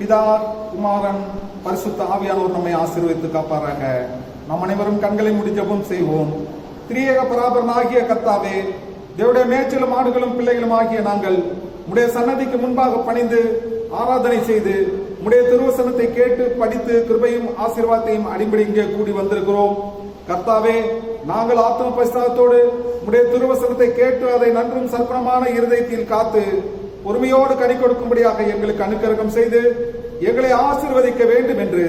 பிதா, குமாரன், பரிசுத்த ஆவியானோர் நம்மை ஆசீர்வதித்து காப்பாராக. நாம் அனைவரும் கண்களை மூடி ஜெபம் செய்வோம். திரியேக பராபரனாகிய கர்த்தாவே, தேவனுடைய மேய்ச்சலும் ஆடுகளும் பிள்ளைகளும் ஆகிய நாங்கள் உடைய சன்னதிக்கு முன்பாக பணிந்து ஆராதனை செய்து உடைய திருவசனத்தை கேட்டு படித்து கிருபையும் ஆசீர்வாதத்தையும் அடிப்படை இங்கே கூடி வந்திருக்கிறோம். கர்த்தாவே, நாங்கள் ஆத்ம பரிசுத்தத்தோடு உடைய திருவசனத்தை கேட்டு அதை நன்றும் சற்பனமான இருதயத்தில் காத்து பொறுமையோடு கனி கொடுக்கும்படியாக எங்களுக்கு அனுக்கிரகம் செய்து எங்களை ஆசீர்வதிக்க வேண்டும் என்று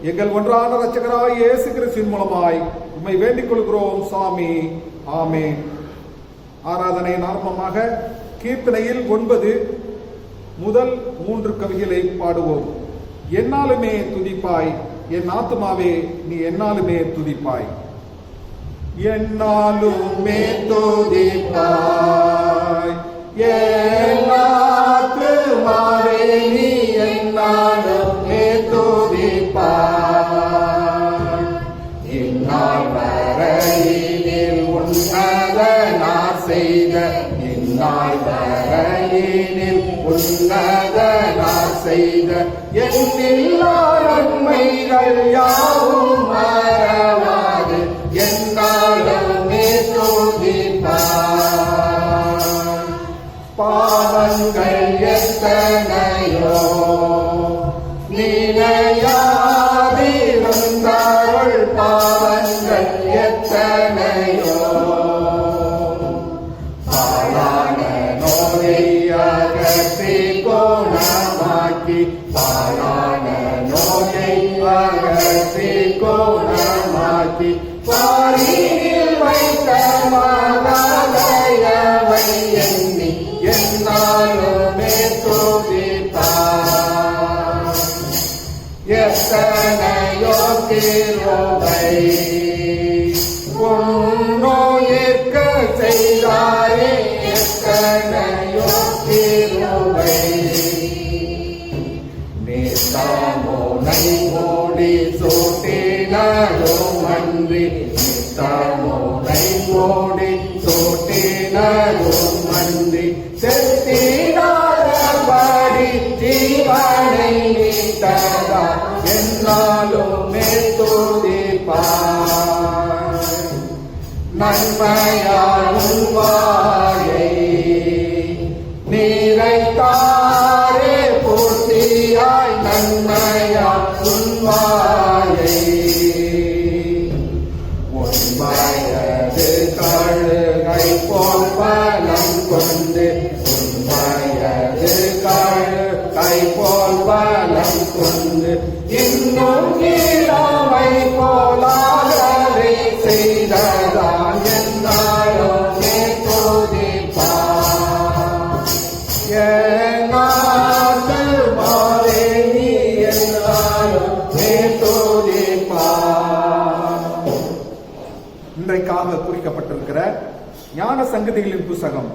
எங்கள் ஒன்றான இரட்சகராய் இயேசு கிறிஸ்துவின் மூலமாய் உம்மை வேண்டிக் கொள்கிறோம் சுவாமி. ஆமென். ஆராதனையின் ஆரம்பமாக கீர்த்தனையில் 9 முதல் 3 கவிகளை பாடுவோம். என்னாலுமே துதிப்பாய் என் ஆத்துமாவே, நீ என்னாலுமே துதிப்பாய். என்னாலுமே துதிப்பாய் என் ஆத்துமாவே, நீ என்னாலுமே துதிப்பாய். இந்நாள் வரையினில் உன்னதனார் செய்த, இந்நாள் வரையினில் உன்னதனார் செய்த என்னில்லா நன்மைகள் யாவும் மறவாது என்னாலுமே துதிப்பாய். பாவங்கள் எத்தனையோ நினையாதிருந்தாள், பாவங்கள் எத்தனையோ பாழான நோயை அகற்றி குணமாக்கி, பாழான நோயை அகற்றி குணமாக்கி பாரியில் வைத்த மகாதயவை எண்ணி என்னாலுமே துதிப்பாய். எத்தனையோ கிருபை உன்னோயிற்க செய்தாரே, எத்தனையோ கிருபை நித்தமுனை மூடி சூட்டினரும் அன்றி, நித்தமுனை மூடி சூட்டினரும் அன்றி செத்தினாரபடி ஜீவனை நீத்ததா என்னாலுமே துதிப்பாய். நன்மையாலும் வாயை நிறைத்தாரே பூர்த்தியாய், நன்மையாலும் வாயை உண்மையது கழுகை போல் பலம் கொண்டு, உண்மையது கழுகை போல் பலம் கொண்டு இன்னும் இளமை போலாகவே செய்ததான் என்னாலுமே துதிப்பாய். என் ஆத்துமாவே, நீ என்னாலுமே துதிப்பாய். இன்றைக்காக குறிக்கப்பட்டிருக்கிற ஞான சங்கதிகளின் புஸ்தகம்,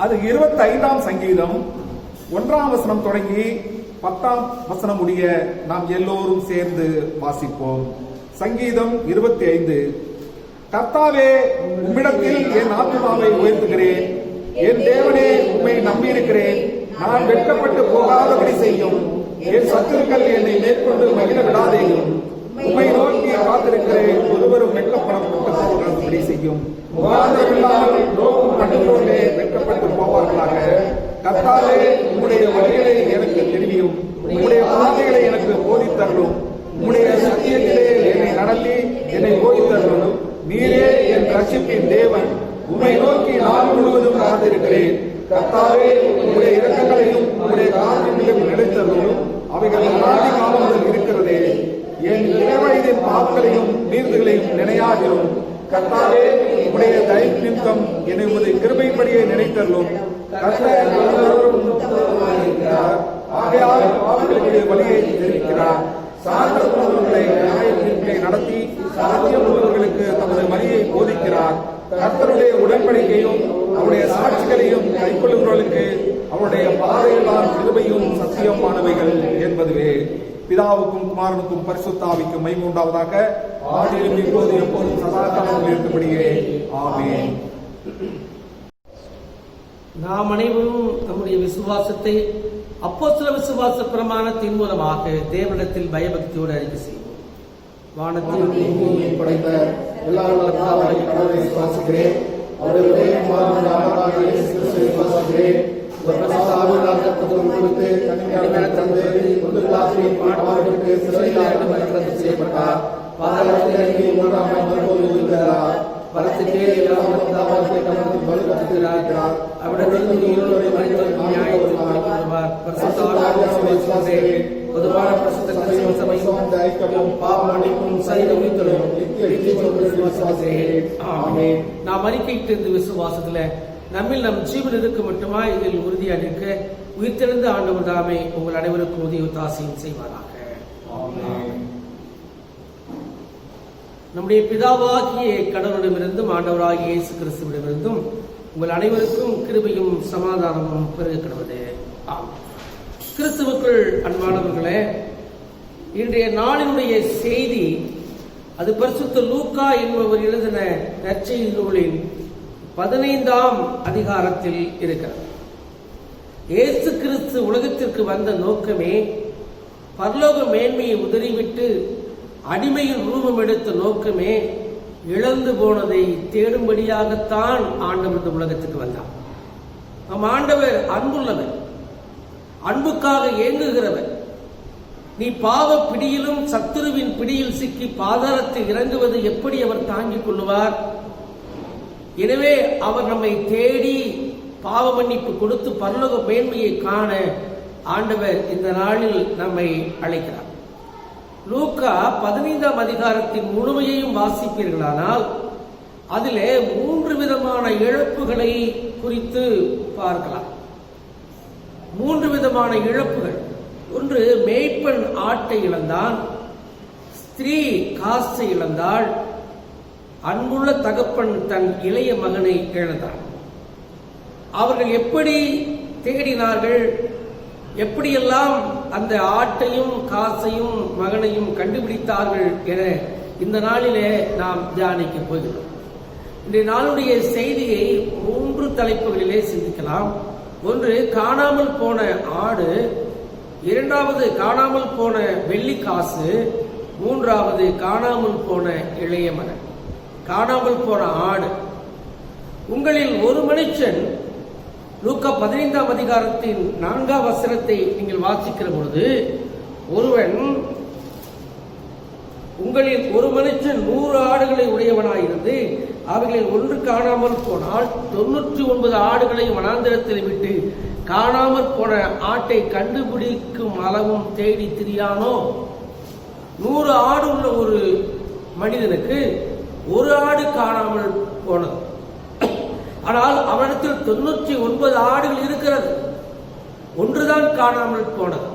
அது 25ஆம் சங்கீதம் 1ஆம் வசனம் தொடங்கி 10ஆம் வசனம் முடிய நாம் எல்லோரும் சேர்ந்து வாசிப்போம். சங்கீதம் 25. கர்த்தாவே, உம்மிடத்தில் என் ஆத்துமாவை உயர்த்துகிறேன். என் தேவனே, உம்மை நம்பியிருக்கிறேன். நான் வெட்கப்பட்டு போகாதபடி செய்யும். என் சத்துருக்கள் என்னை மேற்கொண்டு மகிழ விடாதேயும். உம்மை நோக்கி காத்திருக்கிறேன். ஒருவரும் வெட்கப்படாதபடி செய்யும். முகாந்திரமில்லாமல் நோக்கும் கண்டுகொண்டே வெட்கப்பட்டு போவார்களாக. கர்த்தாவே, உம்முடைய வழிகளை எனக்கு தெரிவியும். உம்முடைய வார்த்தைகளை எனக்கு போதித்தருளும். உம்முடைய சத்தியத்திலே என்னை நடத்தி என்னை போதித்தருளும். நீரே என் ரட்சிப்பின் தேவன். உம்மை நோக்கி நான் முழுவதும் காத்திருக்கிறேன். கர்த்தாவே, உம்முடைய இரக்கங்களையும் உம்முடைய காரியங்களையும் நினைத்தருளும். அவைகள் அநாதி காலம் முதல் இருக்கிறதே. என் இளவயதின் பாவங்களையும் நீர்த்துகளையும் நினையாதிரும். கர்த்தாவே, உம்முடைய தயவு நிமித்தம் என்னை உமது கிருபைப்படியை நினைத்தருளும். கர்த்தர் ஆகையால் பாவங்களுக்கு வழியை தெரிவிக்கிறார். சார்ந்தவர்களை நியாயத்தை நடத்தி சாத்தியம் உள்ளவர்களுக்கு தமது வழியை போதிக்கிறார். கர்த்தருடைய உடன்படிக்கையும் அவருடைய சாட்சிகளையும் கைக்கொள்ளுகிறவர்களுக்கு அவருடைய பாதைகளால் கிருபையும் சத்தியமானவைகள் என்பதுவே. பிதாவுக்கும் குமாரனுக்கும் பரிசுத்தாவிக்கும் மகிமை உண்டாவதாக. ஆதியிலும் இப்போது எப்போதும் சதா காலத்தில் இருக்கும்படியே ஆமென். நாம் அனைவரும் நம்முடைய விசுவாசத்தை அப்போஸ்தல விசுவாச பிரமாணத்தின் மூலமாக தேவனிடத்தில் பயபக்தியோடு அறிக்கை செய்வோம். வானத்தில் படைத்த எல்லா கடவுளை விசுவாசிக்கிறேன். அவருடைய விசுவாசிக்கிறேன். செய்யப்பட்டார். நாம் அறிக்கையிட்டு இந்த விசுவாசத்துல நம்மில் நம் ஜீவன் இருக்க மட்டுமா இதில் உறுதியா நிற்க உயிர்த்தெழுந்த ஆண்டவர் தாமே உங்கள் அனைவருக்கும் உதவி தாசியம் செய்வாராக. நம்முடைய பிதாவாகிய கடவுளிடமிருந்தும் ஆண்டவராகிய இயேசு கிறிஸ்துவிடமிருந்தும் உங்கள் அனைவருக்கும் கிருபையும் சமாதானமும் பெருக கிடவது. கிறிஸ்துவுக்குள் அன்பானவர்களே, இன்றைய நாளினுடைய செய்தி அது பரிசுத்த லூக்கா என்பவர் எழுதின நற்செய்தி நூலின் 15ஆம் அதிகாரத்தில் இருக்கிறது. இயேசு கிறிஸ்து உலகத்திற்கு வந்த நோக்கமே பரலோக மேன்மையை உதறிவிட்டு அடிமையின் ரூபம் எடுத்த நோக்கமே இழந்து போனதை தேடும்படியாகத்தான் ஆண்டவர் இந்த உலகத்துக்கு வந்தார். நம் ஆண்டவர் அன்புள்ளவர், அன்புக்காக ஏங்குகிறவர். நீ பாவ பிடியிலும் சத்துருவின் பிடியில் சிக்கி பாதாளத்தில் இறங்குவது எப்படி அவர் தாங்கிக் கொள்ளுவார்? எனவே அவர் நம்மை தேடி பாவ மன்னிப்பு கொடுத்து பரலோக மேன்மையை காண ஆண்டவர் இந்த நாளில் நம்மை அழைக்கிறார். லூக்கா 15ஆம் அதிகாரத்தின் முழுமையையும் வாசிப்பீர்களானால் அதிலே 3 விதமான இழப்புகளை குறித்து பார்க்கலாம். 3 விதமான இழப்புகள். ஒன்று, மேய்ப்பன் ஆட்டை இழந்தான், ஸ்திரீ காசை இழந்தாள், அன்புள்ள தகப்பன் தன் இளைய மகனை இழந்தான். அவர்கள் எப்படி தேடினார்கள், எப்படியெல்லாம் அந்த ஆட்டையும் காசையும் மகனையும் கண்டுபிடித்தார்கள் என இந்த நாளிலே நாம் தியானிக்க போகிறோம். இந்த நாளுடைய செய்தியை 3 தலைப்புகளிலே சிந்திக்கலாம். ஒன்று, காணாமல் போன ஆடு. இரண்டாவது, காணாமல் போன வெள்ளி காசு. மூன்றாவது, காணாமல் போன இளைய மகன். காணாமல் போன ஆடு. உங்களில் ஒரு மனுஷன், லூக்கா 15ஆம் அதிகாரத்தின் 4ஆம் வசனத்தை நீங்கள் வாசிக்கிற பொழுது, உங்களில் ஒரு மனுஷன் 100 ஆடுகளை உடையவனாயிருந்து அவைகளில் ஒன்று காணாமல் போனால் 99 ஆடுகளை வனாந்திரத்தில் விட்டு காணாமற் போன ஆட்டை கண்டுபிடிக்கும் அளவும் தேடி திரியானோ? 100 ஆடு உள்ள ஒரு மனிதனுக்கு ஒரு ஆடு காணாமல் போனது. ஆனால் அவனிடத்தில் 99 ஆடுகள் இருக்கிறது. ஒன்றுதான் காணாமல் போனது.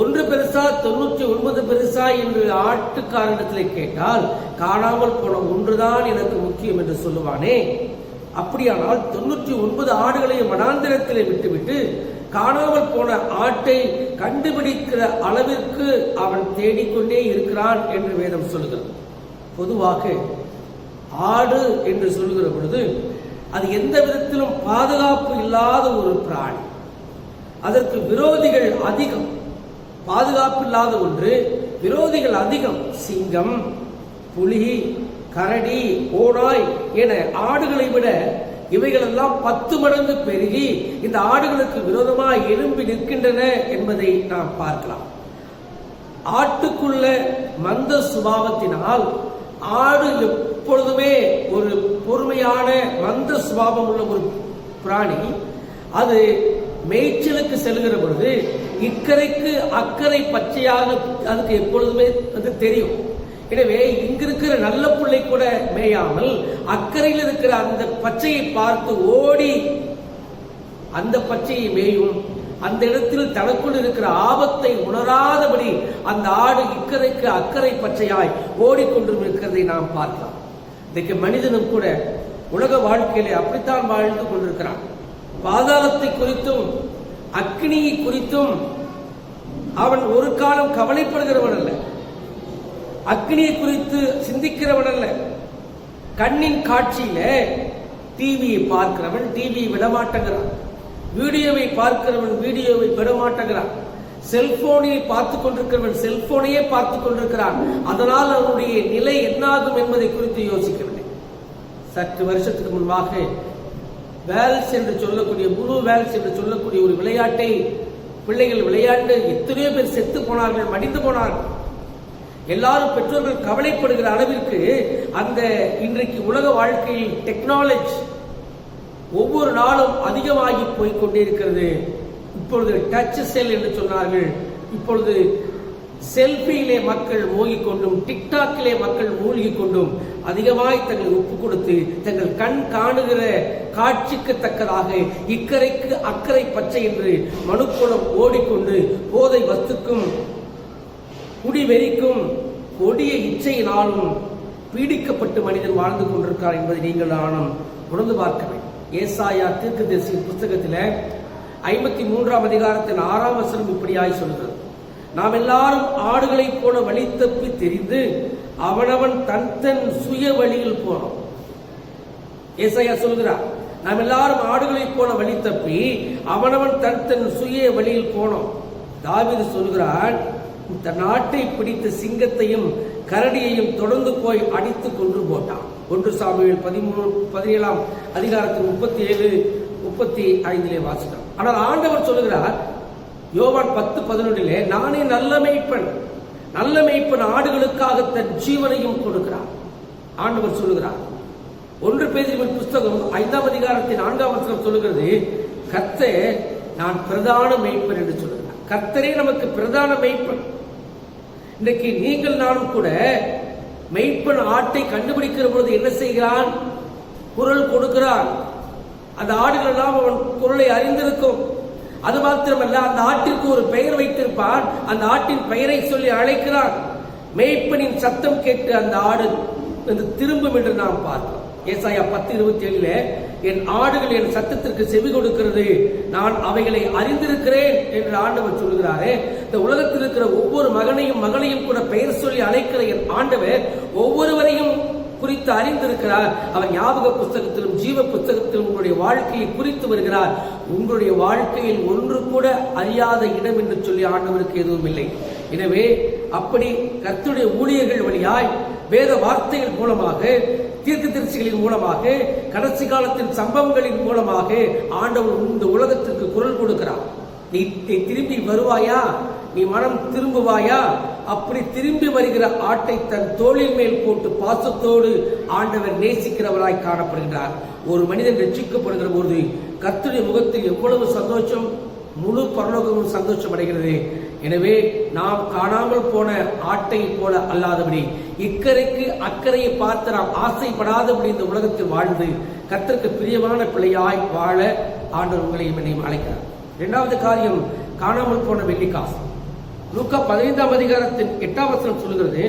ஒன்று பெருசா 99 பெருசா என்று ஆட்டுக்காரனிடத்தில் கேட்டால் காணாமல் போன ஒன்றுதான் எனக்கு முக்கியம் என்று சொல்லுவானே. அப்படியானால் 99 ஆடுகளையும் வனாந்திரத்தில் விட்டுவிட்டு காணாமல் போன ஆட்டை கண்டுபிடிக்கிற அளவிற்கு அவன் தேடிக்கொண்டே இருக்கிறான் என்று வேதம் சொல்லுகிறது. பொதுவாக ஆடு என்று சொல்லுகிற பொழுது அது எந்த விதத்திலும் பாதுகாப்பு இல்லாத ஒரு பிராணி. அதற்கு விரோதிகள் அதிகம். பாதுகாப்பு இல்லாத ஒன்று, விரோதிகள் அதிகம். சிங்கம், புலி, கரடி, ஓநாய் என ஆடுகளை விட இவைகளெல்லாம் 10 மடங்கு பெருகி இந்த ஆடுகளுக்கு விரோதமாக எழும்பி நிற்கின்றன என்பதை நாம் பார்க்கலாம். ஆட்டுக்குள்ள மந்த சுபாவத்தினால் ஆடு எப்பொழுதுமே ஒரு பொறுமையான மந்த சுபாவம் உள்ள ஒரு பிராணி. அது மேய்ச்சலுக்கு செல்கிற பொழுது இக்கரைக்கு அக்கறை பச்சையாக அதுக்கு எப்பொழுதுமே அது தெரியும். எனவே இங்கிருக்கிற நல்ல புள்ளை கூட மேயாமல் அக்கறையில் இருக்கிற அந்த பச்சையை பார்த்து ஓடி அந்த பச்சையை மேயும். அந்த இடத்தில் தனக்குள் இருக்கிற ஆபத்தை உணராதபடி அந்த ஆடு இக்கரைக்கு அக்கறை பச்சையாய் ஓடிக்கொண்டிருக்கிறதை நாம் பார்க்கலாம். இன்றைக்கு மனிதனும் கூட உலக வாழ்க்கையிலே அப்படித்தான் வாழ்ந்து கொண்டிருக்கிறான். பாதாளத்தை குறித்தும் அக்னியை குறித்தும் அவன் ஒரு காலம் கவலைப்படுகிறவன் அல்ல. அக்னியை குறித்து சிந்திக்கிறவன் அல்ல. கண்ணின் காட்சியில டிவியை பார்க்கிறவன் டிவியை விடமாட்டேங்கிறான். வீடியோவை பார்க்கிறவன் வீடியோவை பெறமாட்டுகிறான். செல்போனை பார்த்துக் கொண்டிருக்கிறவன் செல்போனையே பார்த்துக் கொண்டிருக்கிறான். அதனால் அவனுடைய நிலை என்னாகும் என்பதை குறித்து யோசிக்கவில்லை. சற்று வருஷத்துக்கு முன்பாக வேல்ஸ் என்று சொல்லக்கூடிய ப்ளூ வேல்ஸ் என்று சொல்லக்கூடிய ஒரு விளையாட்டை பிள்ளைகள் விளையாண்டு எத்தனையோ பேர் செத்து போனார்கள், மடிந்து போனார்கள். எல்லாரும் பெற்றோர்கள் கவலைப்படுகிற அளவிற்கு அந்த இன்றைக்கு உலக வாழ்க்கையில் டெக்னாலஜி ஒவ்வொரு நாளும் அதிகமாகி போய்கொண்டே இருக்கிறது. இப்பொழுது டச் செல் என்று சொன்னார்கள். இப்பொழுது செல்பியிலே மக்கள் மூழ்கிக் கொண்டும் டிக்டாக்கிலே மக்கள் மூழ்கிக் கொண்டும் அதிகமாய் தங்களை ஒப்புக் கொடுத்து தங்கள் கண் காணுகிற காட்சிக்கு தக்கதாக இக்கரைக்கு அக்கறை பச்சை என்று மனுக்குளம் ஓடிக்கொண்டு போதை வஸ்துக்கும் குடிவெறிக்கும் கொடிய இச்சையினாலும் பீடிக்கப்பட்டு மனிதன் வாழ்ந்து கொண்டிருக்கிறார் என்பதை நீங்கள் நானும் உணர்ந்து பார்க்க வேண்டும். ஏசாயா தீர்க்கதரிசியின் புத்தகத்தில் 53ஆம் அதிகாரத்தின் 6ஆம் வசனம் இப்படியாய் சொல்கிறது, நாம் எல்லாரும் ஆடுகளைப் போல வழி தப்பி தெரிந்து அவனவன் தன் சுய வழியில் போனோம். ஏசாயா சொல்கிறார், நாம் எல்லாரும் ஆடுகளைப் போல வழி தப்பி அவனவன் தன் சுய வழியில் போனோம். தாவீது சொல்கிறான், இந்த நாட்டை பிடித்த சிங்கத்தையும் கரடியையும் தொடர்ந்து போய் அடித்து கொன்று போட்டான். 1 சாமுவேல் 17ஆம் அதிகாரத்தில் 37-35 வாசிக்கிறோம். ஆனால் ஆண்டவர் சொல்லுகிறார் யோவான் 10:11 நானே நல்ல மேய்ப்பன் ஆடுகளுக்காக தன் ஜீவனையும் கொடுக்கிறார். ஆண்டவர் சொல்லுகிறார். 1 பேதுருவின் புத்தகம் 5ஆம் அதிகாரத்தின் 4ஆம் வசனம் சொல்லுகிறது, கர்த்தரே நான் பிரதான மேய்ப்பன் என்று சொல்லுகிறார். கர்த்தரே நமக்கு பிரதான மேய்ப்பன். இன்றைக்கு நீங்கள் நானும் கூட மெய்ப்பன் ஆட்டை கண்டுபிடிக்கிற பொழுது என்ன செய்கிறான்? குரல் கொடுக்கிறான். அந்த ஆடுகள் எல்லாம் அவன் குரலை அறிந்திருக்கும். அது மாத்திரமல்ல, அந்த ஆட்டிற்கு ஒரு பெயர் வைத்திருப்பான். அந்த ஆட்டின் பெயரை சொல்லி அழைக்கிறான். மெய்ப்பனின் சத்தம் கேட்டு அந்த ஆடு திரும்பும் என்று நாம் பார்க்கிறோம். ஏசாயா 10:27 என் ஆடுகள் என் சத்தத்திற்கு செவி கொடுக்கிறது, நான் அவைகளை அறிந்திருக்கிறேன் என்று ஆண்டவர் சொல்கிறாரே. இந்த உலகத்தில் இருக்கிற ஒவ்வொரு மகனையும் மகளையும் கூட பெயர் சொல்லி அழைக்கிற என் ஆண்டவர் ஒவ்வொருவரையும் குறித்து அறிந்திருக்கிறார். அவர் ஞாபக புத்தகத்திலும் ஜீவ புத்தகத்திலும் உங்களுடைய வாழ்க்கையை குறித்து வருகிறார். உங்களுடைய வாழ்க்கையில் ஒன்று கூட அறியாத இடம் என்று சொல்லி ஆண்டவருக்கு எதுவும் இல்லை. எனவே அப்படி கர்த்தருடைய ஊழியர்கள் வழியாய் வேத வார்த்தைகள் மூலமாக தீர்க்கதரிசிகளின் மூலமாக கடைசி காலத்தின் சம்பவங்களின் மூலமாக ஆண்டவர் இந்த உலகத்திற்கு குரல் கொடுக்கிறார். நீ திரும்பி வருவாயா? நீ மனம் திரும்புவாயா? அப்படி திரும்பி வருகிற ஆட்டை தன் தோளின் மேல் போட்டு பாசத்தோடு ஆண்டவர் நேசிக்கிறவராய் காணப்படுகிறார். ஒரு மனிதன் ரட்சிக்கப்படுகிற போது கர்த்தருடைய முகத்தில் எவ்வளவு சந்தோஷம், முழு பரலோகமும் சந்தோஷம் அடைகிறது. எனவே நாம் காணாமல் போன ஆட்டை போல அல்லாதபடி இக்கரைக்கு அக்கறையை பார்த்து நாம் ஆசைப்படாதபடி இந்த உலகத்தில் வாழ்ந்து கர்த்தருக்கு பிரியமான பிள்ளையாய் வாழ ஆண்டவர் உங்களையும் என்னையும் அழைக்கிறார். 2வது காரியம், காணாமல் போன வெள்ளிக்காசு. லூக்கா 15ஆம் அதிகாரத்தின் 8ஆம் வசனம் சொல்கிறது,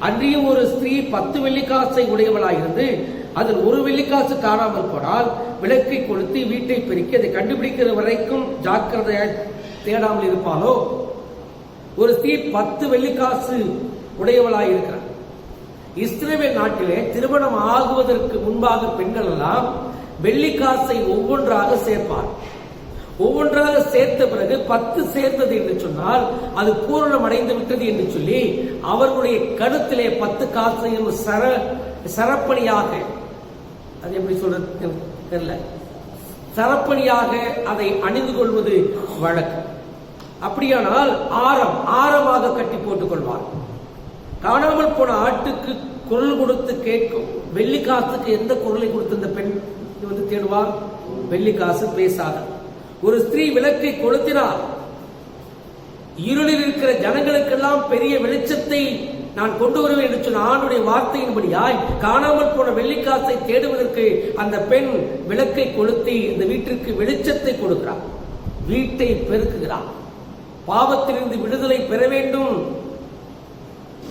அன்றியும் ஒரு ஸ்திரீ 10 வெள்ளிக்காசை உடையவளாயிருந்து அதில் 1 வெள்ளிக்காசு காணாமல் போனால் விளக்கை கொளுத்தி வீட்டை பெருக்கி அதை கண்டுபிடிக்கிற வரைக்கும் ஜாக்கிரதையாய் தேடாமல் இருப்பாளோ? ஒரு ஸ்திரீ 10 வெள்ளிக்காசு உடையவளாயிருக்கிறார். இஸ்ரவேல் நாட்டிலே திருமணம் ஆகுவதற்கு முன்பாக பெண்கள் எல்லாம் வெள்ளிக்காசை ஒவ்வொன்றாக சேர்ப்பார். ஒவ்வொன்றாக சேர்த்த பிறகு 10 சேர்ந்தது என்று சொன்னால் அது பூரணம் அடைந்து விட்டது என்று சொல்லி அவர்களுடைய கழுத்திலே 10 காசையும் சரப்பணியாக, அது எப்படி சொல்றது தெரியல, சரப்பணியாக அதை அணிந்து கொள்வது வழக்கம். அப்படியானால் ஆரமாக கட்டி போட்டுக் கொள்வார். காணாமல் போன ஆட்டுக்கு குரல் கொடுத்து கேட்கும். வெள்ளிக்காசுக்கு எந்த குரலை கொடுத்து இந்த பெண் தேடுவார்? வெள்ளிக்காசு பேசாத. ஒரு ஸ்திரீ விளக்கை கொளுத்தினார். இருளில் இருக்கிற ஜனங்களுக்கெல்லாம் பெரிய வெளிச்சத்தை நான் கொண்டு வருவேன் என்று சொன்ன ஆண்டுடைய வார்த்தையின்படியாய் காணாமல் போன வெள்ளிக்காசை தேடுவதற்கு அந்த பெண் விளக்கை கொளுத்தி இந்த வீட்டிற்கு வெளிச்சத்தை கொடுக்கிறார். வீட்டை பெருக்குகிறார். பாவத்திலிருந்து விடுதலை பெற வேண்டும்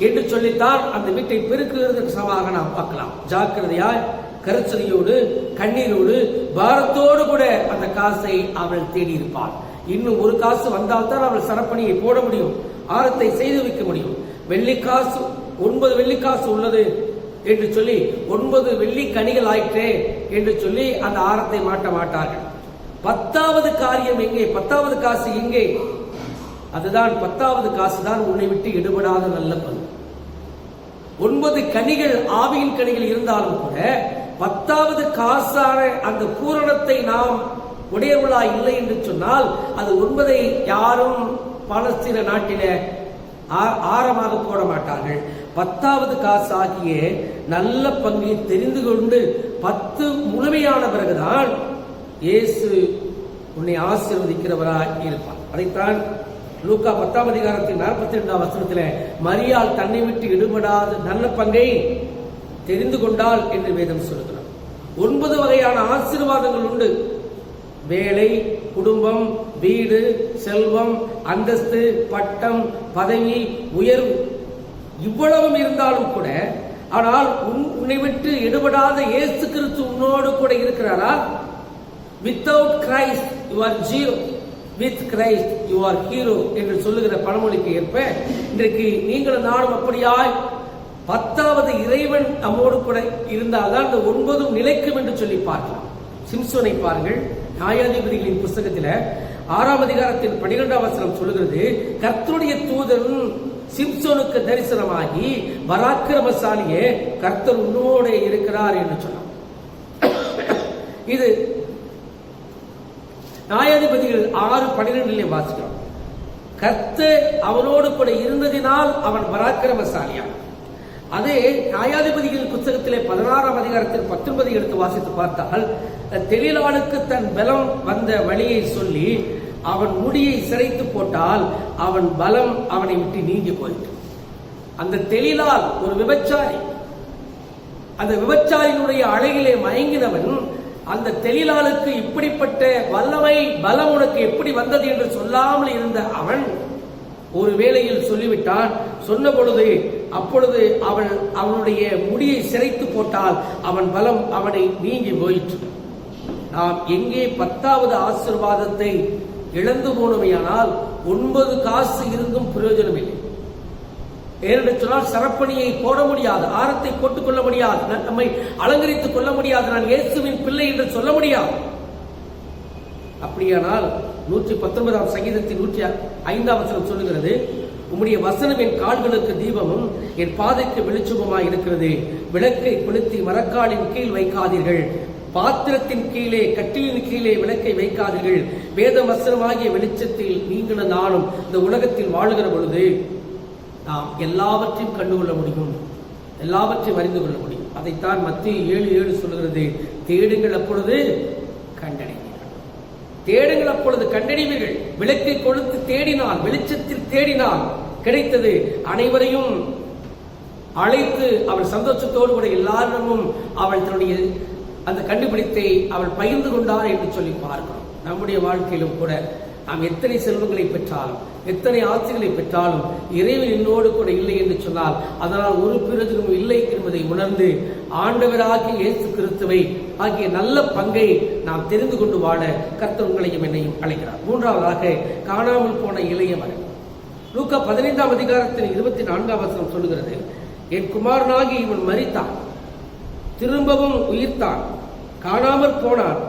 என்று சொல்லித்தான் அந்த வீட்டை பெருக்குகிறதுக்கு சமமாக நாம் பார்க்கலாம். ஜாக்கிரதையாய் கருச்சனையோடு கண்ணீரோடு பாரத்தோடு கூட அந்த காசை அவள் தேடி இருப்பாள். இன்னும் 1 காசு வந்தால்தான் அவள் சரப்பணியை போட முடியும், ஆரத்தை செய்து வைக்க முடியும். வெள்ளிக்காசு 9 வெள்ளிக்காசு உள்ளது என்று சொல்லி 9 வெள்ளி கனிகள் ஆயிற்றே என்று சொல்லி அந்த ஆரத்தை மாட்ட மாட்டார்கள். 10வது காரியம் எங்கே? 10வது காசு எங்கே? அதுதான் 10வது காசு தான் உன்னை விட்டு எடுபடாத நல்ல பங்கு. 9 கனிகள் ஆவியின் கனிகள் இருந்தாலும் கூட 10வது காசான அந்த பூரணத்தை நாம் உடையவர்களா இல்லை என்று சொன்னால் அது 9ஐ யாரும் பாலஸ்தீன நாட்டில ஆரமாக போட மாட்டார்கள். 10வது காசு ஆகிய நல்ல பங்கை தெரிந்து கொண்டு 10 முழுமையான பிறகுதான் இயேசு உன்னை ஆசீர்வதிக்கிறவராய் இருப்பார். அதைத்தான் லூக்கா 10ஆம் அதிகாரத்தின் 42ஆம் வசனத்தில் மரியாள் தன்னை விட்டு எடுபடாத நல்ல பங்கை தெரிந்து கொண்டாள் என்று வேதம் சொல்கிறார். 9 வகையான ஆசீர்வாதங்கள் உண்டு. வேலை, குடும்பம், வீடு, செல்வம், அந்தஸ்து, பட்டம், பதவி, உயர்வு இவ்வளவும் இருந்தாலும் கூட, ஆனால் உன்னை விட்டு எடுபடாத இயேசு கிறிஸ்து உன்னோடு கூட இருக்கிறாரா? Without Christ you are zero, with Christ you are hero என்று சொல்லுகிற பழமொழிக்கு ஏற்ப இன்றைக்கு நீங்களும் நானும் அப்படியாய் 10வது இறைவன் நம்மோடு கூட இருந்தால்தான் இந்த 9 நிலைக்கும் என்று சொல்லி பார்க்கலாம். சிம்சோனை பாருங்கள். நியாயாதிபதிகளின் புஸ்தகத்தில் 6ஆம் அதிகாரத்தின் 12ஆம் வசனம் சொல்லுகிறது, கர்த்தருடைய தூதன் சிம்சோனுக்கு தரிசனமாகி, பராக்கிரமசாலியே கர்த்தர் உன்னோடு இருக்கிறார் என்று சொன்னார். இது நியாயாதிபதிகள் 6:12 வாசிக்கிறோம். கர்த்தர் அவனோடு கூட இருந்ததினால் அவன் பராக்கிரமசாலியான். அதே நியாயாதிபதிகள் புத்தகத்திலே 16ஆம் அதிகாரத்தில் 19 எடுத்து வாசித்து பார்த்தால், தெளிலாளுக்கு தன் பலம் வந்த வழியை சொல்லி அவன் முடியை சிரைத்து போட்டால் அவன் பலம் அவனை விட்டு நீங்கி போயிட்டு. அந்த தெளிலால் ஒரு விபச்சாரி, அந்த விபச்சாரியினுடைய அழகிலே மயங்கினவன் அந்த தெளிலாளுக்கு இப்படிப்பட்ட வல்லமை பலம் உனக்கு எப்படி வந்தது என்று சொல்லாமல் இருந்த அவன் ஒரு வேளையில் சொல்லிவிட்டான். சொன்ன பொழுது அப்பொழுது அவனுடைய முடியை சிரைத்து போட்டால் அவன் பலம் அவனை நீங்கி போயிற்று. நாம் எங்கே 10வது ஆசீர்வாதத்தை இழந்து போனவையானால் 9 காசு இருந்தும் பிரயோஜனம் இல்லை. ஏனென்று சொன்னால் சரப்பணியை போட முடியாது, ஆரத்தை போட்டுக் கொள்ள முடியாது, நம்மை அலங்கரித்துக் கொள்ள முடியாது, நான் இயேசுவின் பிள்ளை என்று சொல்ல முடியாது. அப்படியானால் 119ஆம் சங்கீதத்தின் 105ஆம் வசனம் சொல்லுகிறது, உம்முடைய வசனம் என் கால்களுக்கு தீபமும் என் பாதைக்கு வெளிச்சமுமாய் இருக்கிறது. விளக்கை கொளுத்தி மரக்காலின் கீழ் வைக்காதீர்கள், பாத்திரத்தின் கீழே கட்டிலின் கீழே விளக்கை வைக்காதீர்கள். வேத வசனமாகிய வெளிச்சத்தில் நீங்களும் நானும் இந்த உலகத்தில் வாழுகிற பொழுது நாம் எல்லாவற்றையும் கண்டுகொள்ள முடியும், எல்லாவற்றையும் அறிந்து கொள்ள முடியும். அதைத்தான் மத்தேயு 7:7 சொல்லுகிறது, தேடுங்கள் அப்பொழுது கண்டடைவீர்கள், தேடுங்கள் அப்பொழுது கண்டடைவீர்கள். விளக்கை கொளுத்து தேடினால், வெளிச்சத்தில் தேடினால் கிடைத்தது. அனைவரையும் அழைத்து அவள் சந்தோஷத்தோடு கூட எல்லாரிடமும் அவள் தன்னுடைய அந்த கண்டுபிடித்தை அவள் பகிர்ந்து கொண்டார் என்று சொல்லி பார்க்கிறோம். நம்முடைய வாழ்க்கையிலும் கூட நாம் எத்தனை செல்வங்களை பெற்றாலும், எத்தனை ஆசைகளை பெற்றாலும் இறைவன் என்னோடு கூட இல்லை என்று சொன்னால் அதனால் ஒரு பிரயோஜனமும் இல்லை என்பதை உணர்ந்து ஆண்டவராகிய இயேசு கிறிஸ்துவை ஆகிய நல்ல பங்கை நாம் தெரிந்து கொண்டு வாழ கர்த்தர் உங்களையும் என்னையும் அழைக்கிறார். 3வதாக காணாமல் போன இளைய மகன். லூக்கா 15ஆம் அதிகாரத்தின் 24ஆம் வசனம் சொல்லுகிறது, என் குமாரனாகி இவன் மரித்தான், திரும்பவும் உயிர்த்தான், காணாமற் போனான்,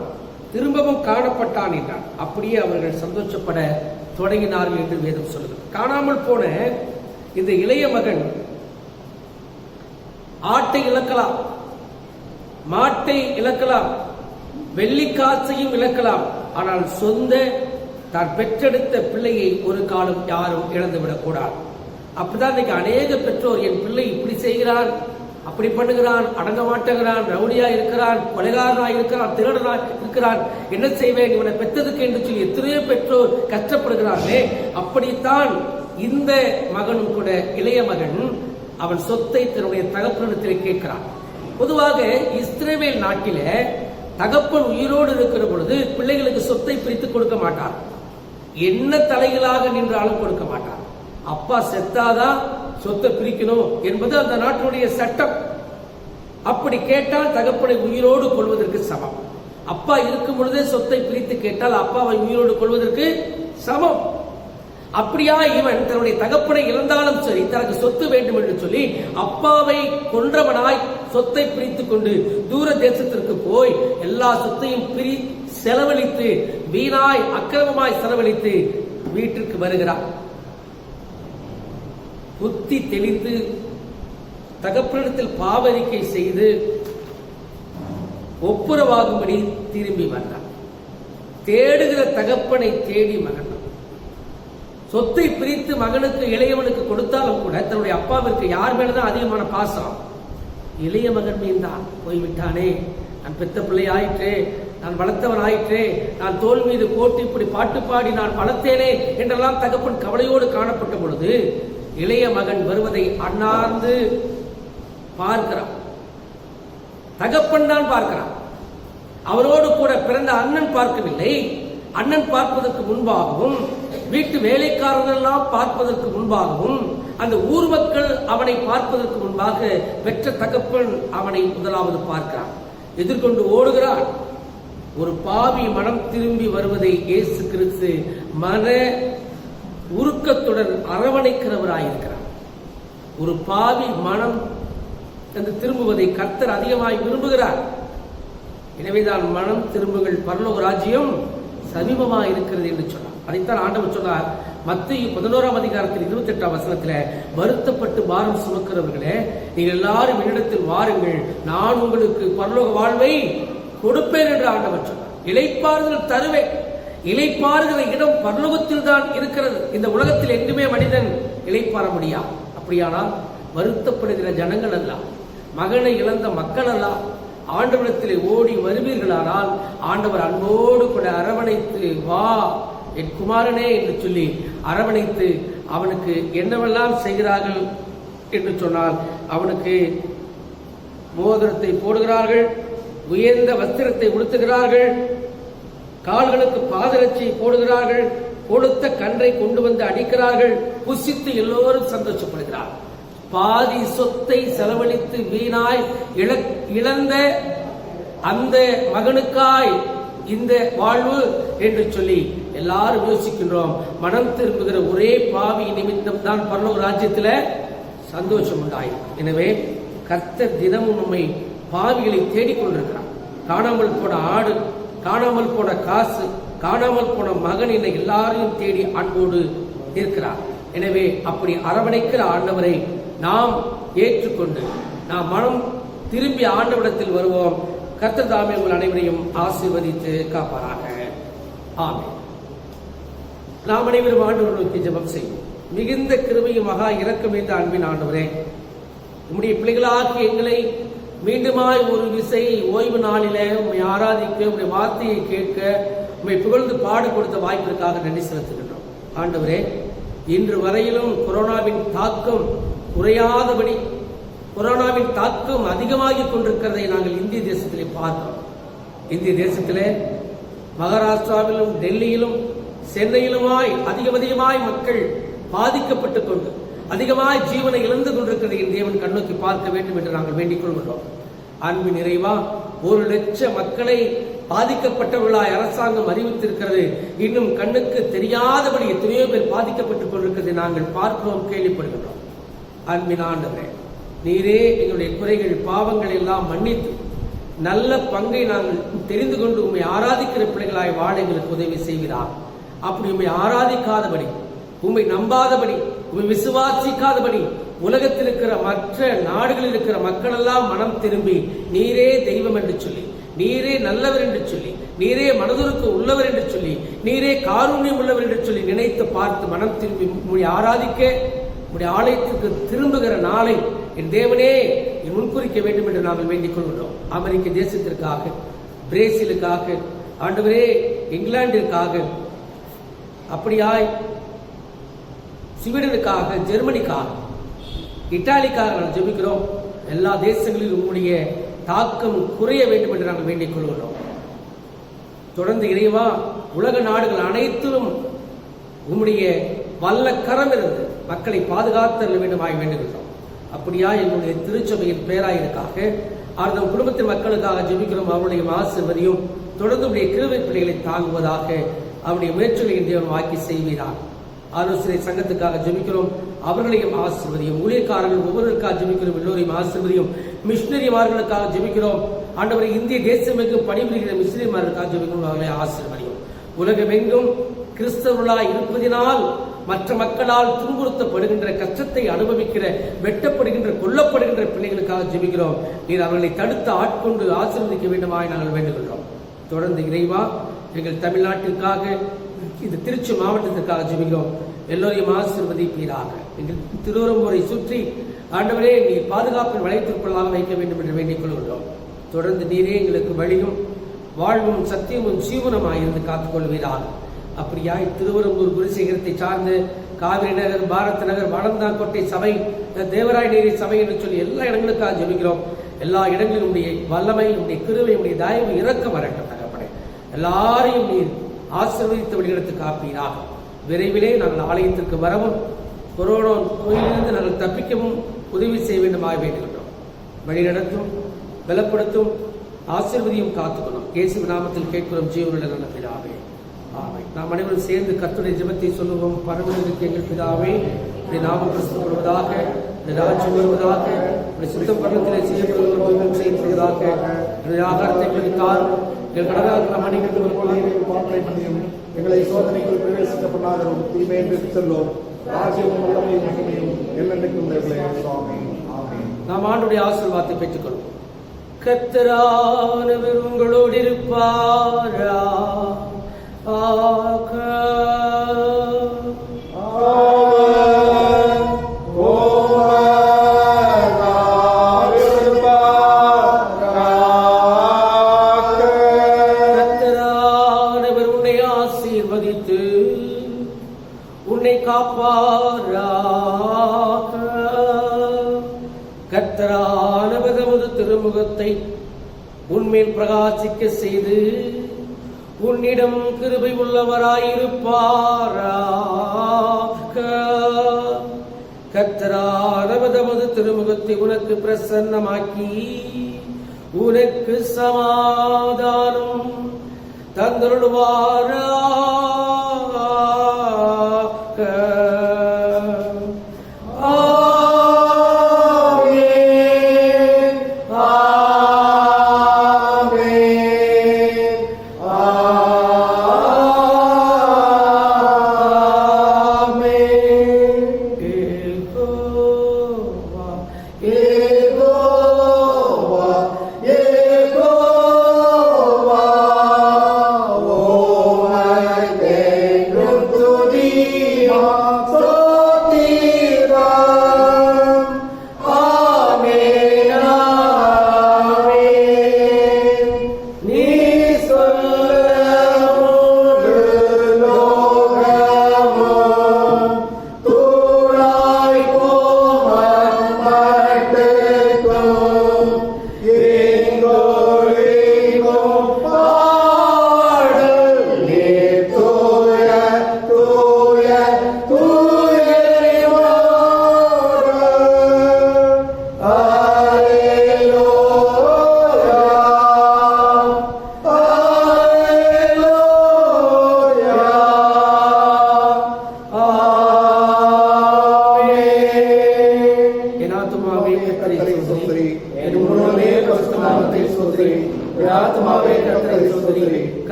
திரும்பவும் காணப்பட்டான் என்றான். அப்படியே அவர்கள் சந்தோஷப்பட தொடங்கினார்கள் என்று வேதம் சொல்லுகிறது. காணாமல் போன இந்த இளைய மகன் ஆட்டை இழக்கலாம், மாட்டை இழக்கலாம், வெள்ளிக்காசையும் இழக்கலாம், ஆனால் சொந்த தான் பெற்றெடுத்த பிள்ளையை ஒரு காலம் யாரும் இழந்துவிடக் கூடாது. அப்படிதான் இன்னைக்கு அநேக பெற்றோர், என் பிள்ளை இப்படி செய்கிறான், அப்படி பண்ணுகிறான், அடங்க மாட்டேங்கிறான், ரவுடியா இருக்கிறான், கொலைகாரனா இருக்கிறான், திருடனா இருக்கிறான், என்ன செய்வேன் இவனை பெற்றதுக்கு என்று சொல்லி எத்தனையோ பெற்றோர் கஷ்டப்படுகிறார்களே. அப்படித்தான் இந்த மகனும் கூட, இளைய மகன் அவன் சொத்தை தன்னுடைய தகப்பனிடத்தில் கேட்கிறான். பொதுவாக இஸ்ரவேல் நாட்டில தகப்பன் உயிரோடு இருக்கிற பொழுது பிள்ளைகளுக்கு சொத்தை பிரித்து கொடுக்க மாட்டார், என்ன தலைகளாக நின்றாலும் கொடுக்க மாட்டார். அப்பா செத்தாதான் சொத்தை பிரிக்கணும் என்பது அந்த நாட்டினுடைய சட்டம். அப்படி கேட்டால் தகப்பனை உயிரோடு கொள்வதற்கு சமம். அப்பா இருக்கும் பொழுதே சொத்தை பிரித்து கேட்டால் அப்பாவை உயிரோடு கொள்வதற்கு சமம். அப்படியா இவன் தன்னுடைய தகப்பனை இழந்தாலும் சரி தனக்கு சொத்து வேண்டும் என்று சொல்லி அப்பாவை கொன்றவனாய் சொத்தை பிரித்துக் கொண்டு தூர தேசத்திற்கு போய் எல்லா சொத்தையும் செலவழித்து வீணாய் அக்கிரமமாய் செலவழித்து வீட்டிற்கு வருகிறார். புத்தி தெளிந்து தகப்பனிடத்தில் பாவரிக்கை செய்து ஒப்புரவாகும்படி திரும்பி வந்தார். தேடுகிற தகப்பனை தேடி மகன் சொத்தை பிரித்து மகனுக்கு இளையவனுக்கு கொடுத்தாலும் கூட தன்னுடைய அப்பாவிற்கு யார் மேலதான் அதிகமான பாசம்? இளைய மகன் மீன் தான். போய்விட்டானே, நான் பெத்த பிள்ளை ஆயிற்றே, நான் வளர்த்தவன் ஆயிற்றே, நான் தோல் மீது போட்டு இப்படி பாட்டு பாடி நான் வளர்த்தேனே என்றெல்லாம் தகப்பன் கவலையோடு காணப்பட்ட பொழுது இளைய மகன் வருவதை அண்ணார்ந்து பார்க்கிறான். தகப்பன் தான் பார்க்கிறான். அவரோடு கூட பிறந்த அண்ணன் பார்க்கவில்லை. அண்ணன் பார்ப்பதற்கு முன்பாகவும் வீட்டு வேலைக்காரர்கள் எல்லாம் பார்ப்பதற்கு முன்பாகவும் அந்த ஊர் மக்கள் அவனை பார்ப்பதற்கு முன்பாக பெற்ற தகப்பன் அவனை முதலாவது பார்க்கிறான். எதிர்கொண்டு ஓடுகிறான். ஒரு பாவி மனம் திரும்பி வருவதை இயேசு கிறிஸ்து மன உருக்கத்துடன் அரவணைக்கிறவராயிருக்கிறார். ஒரு பாவி மனம் திரும்புவதை கர்த்தர் அதிகமாய் விரும்புகிறார். எனவேதான் மனம் திரும்புங்கள், பரலோக ராஜ்யம் சமீபமாக இருக்கிறது என்று சொன்னார். அதைத்தான் ஆண்டவர் சொன்னார் மத்தேயு 11ஆம் அதிகாரத்தில் 28ஆம் வசனத்தில், வருத்தப்பட்டு பாரம் சுமக்கிறவர்களே, நீங்கள் எல்லாரும் என்னிடத்தில் வாருங்கள், நான் உங்களுக்கு பரலோக வாழ்வை கொடுப்பேன் என்று ஆண்டவர் சொன்னார். இளைப்பாறுதல் தருவேன். இளைப்பாறுகிற இடம் பரலோகத்தில் தான் இருக்கிறது. இந்த உலகத்தில் எங்குமே மனிதன் இளைப்பாற முடியாது. அப்படியானால் வருத்தப்படுகிற ஜனங்கள் எல்லாம், மகனை இழந்த மக்கள் எல்லாம் ஆண்டவரிடத்திலே ஓடி வருவீர்களானால் ஆண்டவர் அன்போடு கூட அரவணைத்து, வா என் குமாரனே என்று சொல்லி அரவணைத்து அவனுக்கு என்னவெல்லாம் செய்கிறார்கள் என்று சொன்னால், அவனுக்கு மோதிரத்தை போடுகிறார்கள், உயர்ந்த வஸ்திரத்தை உடுத்துகிறார்கள், கால்களுக்கு பாதரட்சியை போடுகிறார்கள், கொடுத்த கன்றை கொண்டு வந்து அடிக்கிறார்கள், புசித்து எல்லோரும் சந்தோஷப்படுகிறார்கள். பாதி சொத்தை செலவழித்து வீணாய் இழந்த அந்த மகனுக்காய் இந்த வாழ்வு என்று சொல்லி எல்லாரும் யோசிக்கின்றோம். மனம் திரும்புகிற ஒரே பாவி நிமித்தம் தான் பரலோக ராஜ்யத்தில் சந்தோஷம் உண்டாயிரும். எனவே கர்த்தர் தினமும் நம்மை பாவிகளை தேடிக்கொண்டிருக்கிறார். காணாமல் போன ஆடு, காணாமல் போன காசு, காணாமல் போன மகன் என எல்லாரையும் தேடி அன்போடு இருக்கிறார். எனவே அப்படி அரவணைக்கிற ஆண்டவரை நாம் ஏற்றுக்கொண்டு நாம் மனம் திரும்பி ஆண்டவரிடத்தில் வருவோம். கர்த்தர் தாமே உங்கள் அனைவரையும் ஆசீர்வதித்து காப்பாராக. ஆமென். நாம் அனைவரும் ஆண்டவரை நோக்கி ஜெபம் செய்வோம். மிகுந்த கிருபையும் மகா இரக்கம் என்ற அன்பின் ஆண்டவரே, உம்முடைய பிள்ளைகளாகி எங்களை மீண்டுமாய் ஒரு விசை ஓய்வு நாளிலே உம்மை ஆராதிக்க, உம்முடைய வார்த்தையை கேட்க, உம்மை புகழ்ந்து பாடு கொடுத்த வாய்ப்பிற்காக நன்றி செலுத்துகின்றோம். ஆண்டவரே, இன்று வரையிலும் கொரோனாவின் தாக்கம் குறையாதபடி, கொரோனாவின் தாக்கம் அதிகமாகிக் கொண்டிருக்கிறதை நாங்கள் இந்திய தேசத்திலே பார்த்தோம். இந்திய தேசத்திலே மகாராஷ்டிராவிலும் டெல்லியிலும் சென்னையிலுமாய் அதிகமாய் மக்கள் பாதிக்கப்பட்டுக் கொண்டு அதிகமாய் ஜீவனை இழந்து கொண்டிருக்கிறதை தேவன் கண்ணோக்கி பார்க்க வேண்டும் என்று நாங்கள் வேண்டிக் கொள்கிறோம். அன்பு நிறைவா, 1 லட்சம் மக்களை பாதிக்கப்பட்டவர்களாய் அரசாங்கம் அறிவித்திருக்கிறது. இன்னும் கண்ணுக்கு தெரியாதபடி எத்தனையோ பேர் பாதிக்கப்பட்டுக் கொண்டிருக்கிறதை நாங்கள் பார்க்கிறோம், கேள்விப்படுகிறோம். அன்பின் ஆண்டவரே, நீரே எங்களுடைய குறைகள் பாவங்கள் எல்லாம் மன்னித்து நல்ல பங்கை நாங்கள் தெரிந்து கொண்டு உம்மை ஆராதிக்கிற பிள்ளைகளாய் வாழ எங்களுக்கு உதவி செய்கிறார். அப்படி உம்மை ஆராதிக்காதபடி, உம்மை நம்பாதபடி, உம்மை விசுவாசிக்காதபடி உலகத்தில் இருக்கிற மற்ற நாடுகளில் இருக்கிற மக்கள் எல்லாம் மனம் திரும்பி நீரே தெய்வம் என்று சொல்லி, நீரே நல்லவர் என்று சொல்லி, நீரே மனதுருக்கு உள்ளவர் என்று சொல்லி, நீரே காருண்யம் உள்ளவர் என்று சொல்லி நினைத்து பார்த்து மனம் திரும்பி உம்மை ஆராதிக்க, உம்முடைய ஆலயத்திற்கு திரும்புகிற நாளை என் தேவனே என் முன்குறிக்க வேண்டும் என்று நாங்கள் வேண்டிக் கொள்கிறோம். அமெரிக்க தேசத்திற்காக, பிரேசிலுக்காக, ஆண்டவரே இங்கிலாந்திற்காக, அப்படியாய் ஸ்வீடனுக்காக, ஜெர்மனிக்காக, இத்தாலிக்காக நாங்கள் ஜெபிக்கிறோம். எல்லா தேசங்களிலும் உம்முடைய தாக்கம் குறைய வேண்டும் என்று நாங்கள் வேண்டிக் கொள்கிறோம். தொடர்ந்து இறைவா, உலக நாடுகள் அனைத்திலும் உம்முடைய வல்ல கரம் இருந்து மக்களை பாதுகாத்தல் வேண்டுமாய் வேண்டுகிறோம். அப்படியா எங்களுடைய திருச்சபையின் பேராயருக்காக, நம் குடும்பத்தின் மக்களுக்காக ஜெபிக்கிறோம். அவருடைய ஆசீர்வதியும் தொடர்ந்து உடைய கிருபை பிள்ளைகளை தாங்குவதாக அவருடைய முயற்சிகளின் தேவன் வாக்கி செய்வீரார். ஆலோசனை சங்கத்துக்காக ஜெபிக்கிறோம், அவர்களையும் ஆசீர்வதியும். ஊழியக்காரர்கள் ஒவ்வொருவருக்காக ஜெபிக்கிறோம், எல்லோரையும் ஆசீர்வதியும். மிஷினரிமார்களுக்காக ஜெபிக்கிறோம், ஆண்டவரை இந்திய தேசமெங்கும் பணிபுரிகிற முஸ்லிம்மாருக்காக ஜெபிக்கிறோம். அவர்களை ஆசீர்வதியும். உலகமெங்கும் கிறிஸ்தவர்களாய் இருப்பதினால் மற்ற மக்களால் துன்புறுத்தப்படுகின்ற, கஷ்டத்தை அனுபவிக்கிற, வெட்டப்படுகின்ற, கொல்லப்படுகின்ற பிள்ளைகளுக்காக ஜெபிக்கிறோம். நீர் அவர்களை தடுத்து ஆட்கொண்டு ஆசீர்வதிக்க வேண்டுமாய் நாங்கள் வேண்டுகின்றோம். தொடர்ந்து இறைவா, எங்கள் தமிழ்நாட்டிற்காக, இந்த திருச்சி மாவட்டத்திற்காக ஜெபிக்கிறோம். எல்லோரையும் ஆசீர்வதிப்பீராக. எங்கள் திருவரம்பூரை சுற்றி ஆண்டவரே நீர் பாதுகாப்பின் வளையத்திற்குள்ளாக வைக்க வேண்டும் என்று வேண்டிக் கொள்கிறோம். தொடர்ந்து நீரே எங்களுக்கு வழியும் வாழ்வும் சத்தியமும் ஜீவனமாய் இருந்து காத்துக்கொள்வீராக. அப்படியாய் திருவரம்பூர் குருசேகரத்தை சார்ந்து காவிரி நகர், பாரத் நகர், வளர்ந்தாங்கோட்டை சபை, தேவராய நீரி சபை என்று சொல்லி எல்லா இடங்களுக்காக ஜெபிக்கிறோம். எல்லா இடங்களிலும் உடைய வல்லமை, உடைய கிருபை, உடைய தயவு இறக்கம் வரட்டும் தகப்பனே. எல்லாரையும் நீர் ஆசீர்வதித்த வழிகளுக்கு காப்பீராக. விரைவிலே நாங்கள் ஆலயத்திற்கு வரவும் கொரோனா நோயிலிருந்து நாங்கள் தப்பிக்கவும் உதவி செய்ய வேண்டுமாக வேண்டுகின்றோம். வழிநடத்தும், பலப்படுத்தும், ஆசீர்வதியும் காத்துக்கணும். இயேசு நாமத்தில் கேட்கிறோம் ஜீவனுள்ள நல்ல பிதாவே, ஆமென். நாம் அனைவரும் சேர்ந்து கர்த்தருடைய ஜெபத்தை சொல்லுவோம். பரமனுக்கு எங்கள் பிதாவே, உடைய நாமம் கிறிஸ்துவதாக, உடைய ராஜ்யம் வருவதாக, உடைய சுத்தம் பரலத்திலே செய்யப்படுவதாக, உடைய ஆகாரத்தை எங்களுக்கு எங்கள் கடனாக மன்னிக்கும், எங்களை சோதனைக்குள் பிரவேசிக்க பண்ணாதரும் தீமை என்று சொல்லும். ராஜ்யமும் வல்லமையும் மகிமையும் என்றென்றைக்கும் உடையவர்களே. ஆமென். ஆமென். நாம் ஆண்டுடைய ஆசீர்வாதத்தை பெற்றுக்கொள்வோம். கர்த்தரானவர் உங்களோடு இருப்பாரா. கர்த்தரானவர் உன்னை ஆசீர்வதித்து உன்னை காப்பாராக. கர்த்தரானவர் தமது திருமுகத்தை உன்மேல் பிரகாசிக்க செய்து உன்னிடம் கிருபை உள்ளவராயிருப்பாராக. கர்த்தரானவர் தமது திருமுகத்தை உனக்கு பிரசன்னமாக்கி உனக்கு சமாதானம் தந்தருள்வாராக.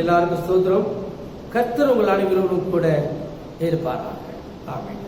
எல்லாருக்கும் ஸ்தோத்திரம். கர்த்தர் உங்கள் அனைவரோடும் கூட இருப்பாராக. ஆமென்.